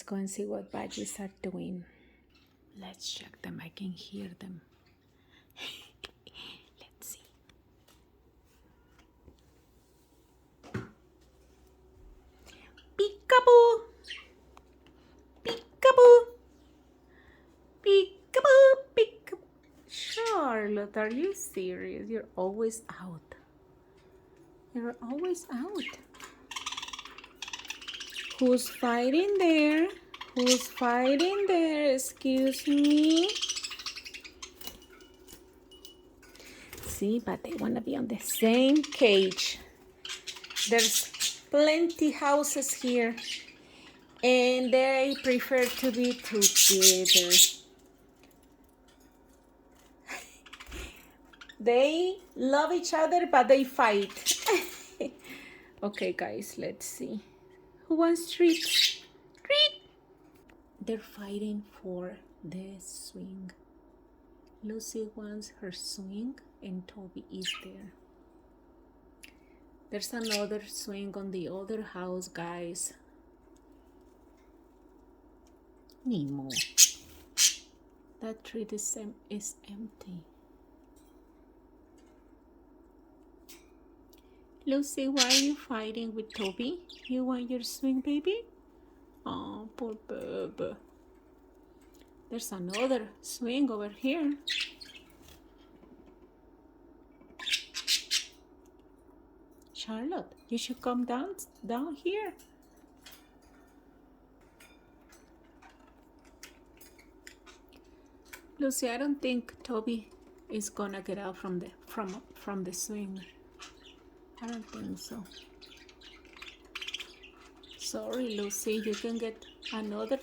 go and see what Budgies are doing. Let's check them. I can hear them. Let's see. Peekaboo! Peekaboo! Peekaboo! Peekaboo! Charlotte, are you serious? You're always out. You're always out. Who's fighting there? Who's fighting there? Excuse me. See, but they want to be on the same cage. There's plenty houses here, and they prefer to be together. They love each other, but they fight. Okay, guys, let's see. Who wants treats? Treat! They're fighting for the swing. Lucy wants her swing, and Toby is there. There's another swing on the other house, guys. Nemo. That treat is empty. Lucy, why are you fighting with Toby? You want your swing, baby? Oh, poor baby. There's another swing over here. Charlotte, you should come down here. Lucy, I don't think Toby is gonna get out from the swing. I don't think so. Sorry, Lucy, you can get another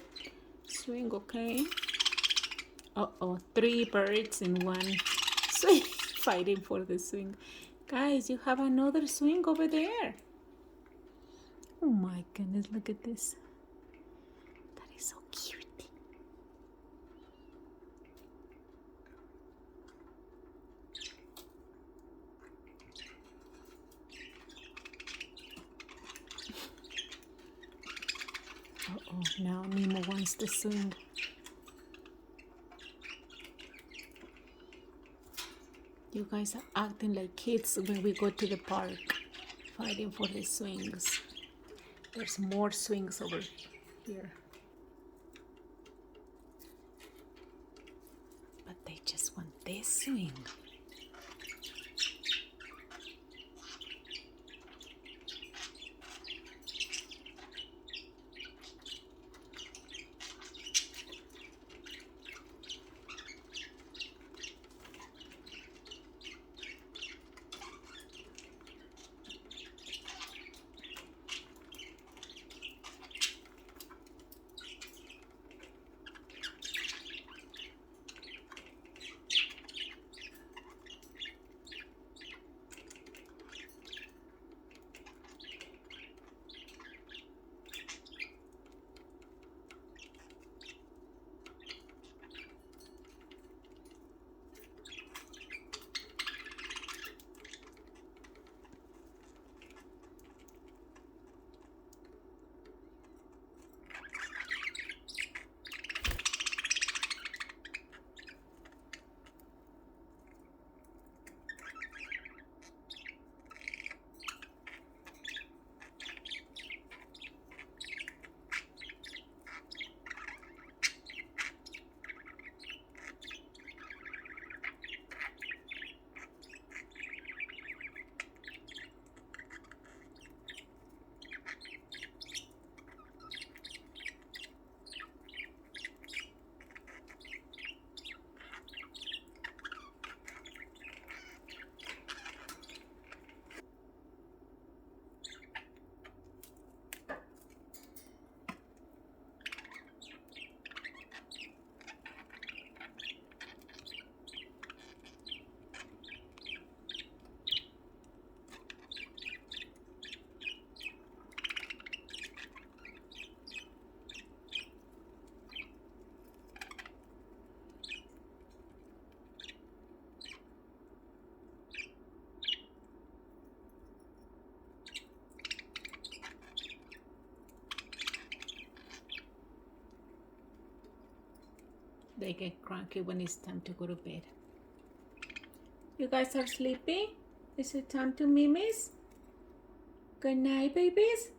swing, okay? Uh-oh, 3 birds in one swing fighting for the swing. Guys, you have another swing over there. Oh my goodness, look at this. That is so cute. Uh-oh, now Nemo wants to swing. You guys are acting like kids when we go to the park, fighting for the swings. There's more swings over here. But they just want this swing. They get cranky when it's time to go to bed. You guys are sleepy? Is it time to mimis? Good night, babies.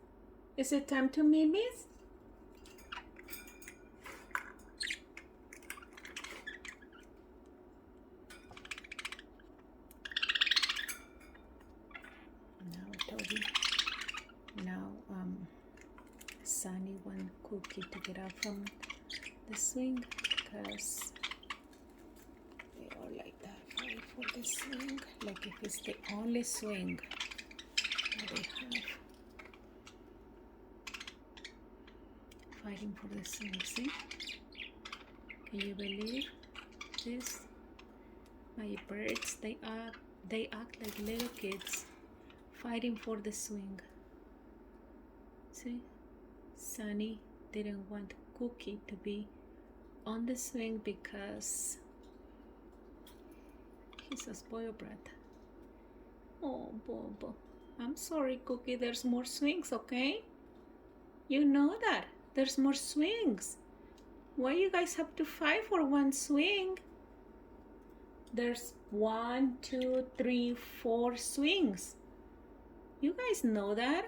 Is it time to mimis? Now, Toby. Now, Sunny want Cookie to get out from the swing because they all like that, right? For the swing, like if it's the only swing that they have. Fighting for the swing, see? Can you believe this? My birds, they act like little kids fighting for the swing. See? Sunny didn't want Cookie to be on the swing because he's a spoiled brat. Oh, Bobo. I'm sorry, Cookie. There's more swings, okay? You know that. There's more swings. Why you guys have to fight for one swing? There's 1, 2, 3, 4 swings. You guys know that.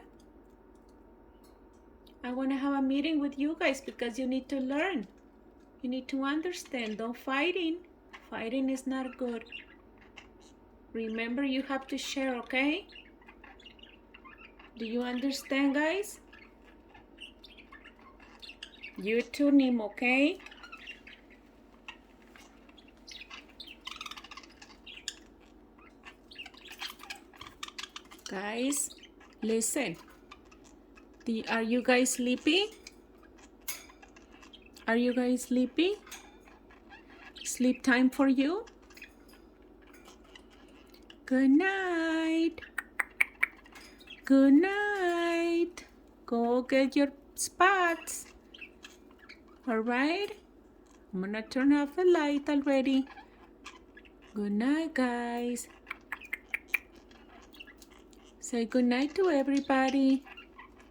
I want to have a meeting with you guys because you need to learn. You need to understand. Don't fighting. Fighting is not good. Remember, you have to share, okay? Do you understand, guys? You too, Nemo, okay? Guys, listen. Are you guys sleepy? Are you guys sleepy? Sleep time for you? Good night. Good night. Go get your spots. All right? I'm gonna turn off the light already. Good night, guys. Say good night to everybody.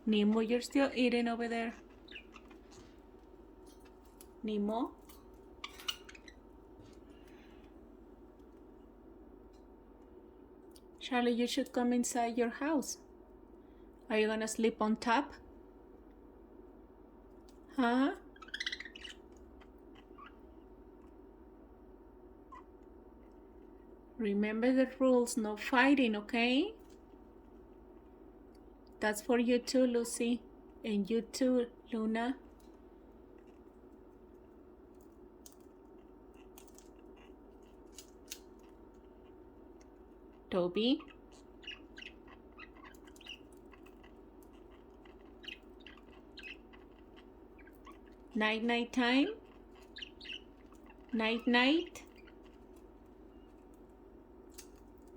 Nemo, you're still eating over there. Nemo? Charlie, you should come inside your house. Are you gonna sleep on top? Huh? Remember the rules, no fighting, okay? That's for you too, Lucy. And you too, Luna. Toby. Night time. Night.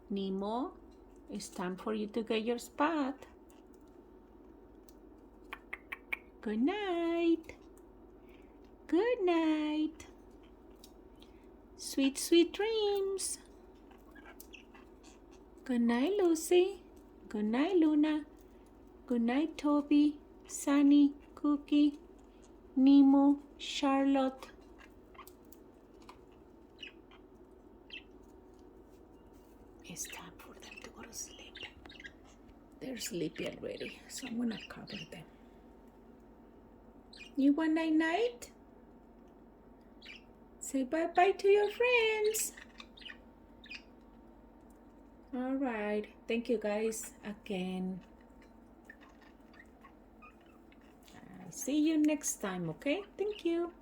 Nemo, it's time for you to get your spot. Good night. Good night. Sweet, sweet dreams. Good night, Lucy. Good night, Luna. Good night, Toby, Sunny, Cookie, Nemo, Charlotte. It's time for them to go to sleep. They're sleepy already, so I'm gonna cover them. You want night? Say bye-bye to your friends. All right. Thank you guys again. See you next time, okay? Thank you.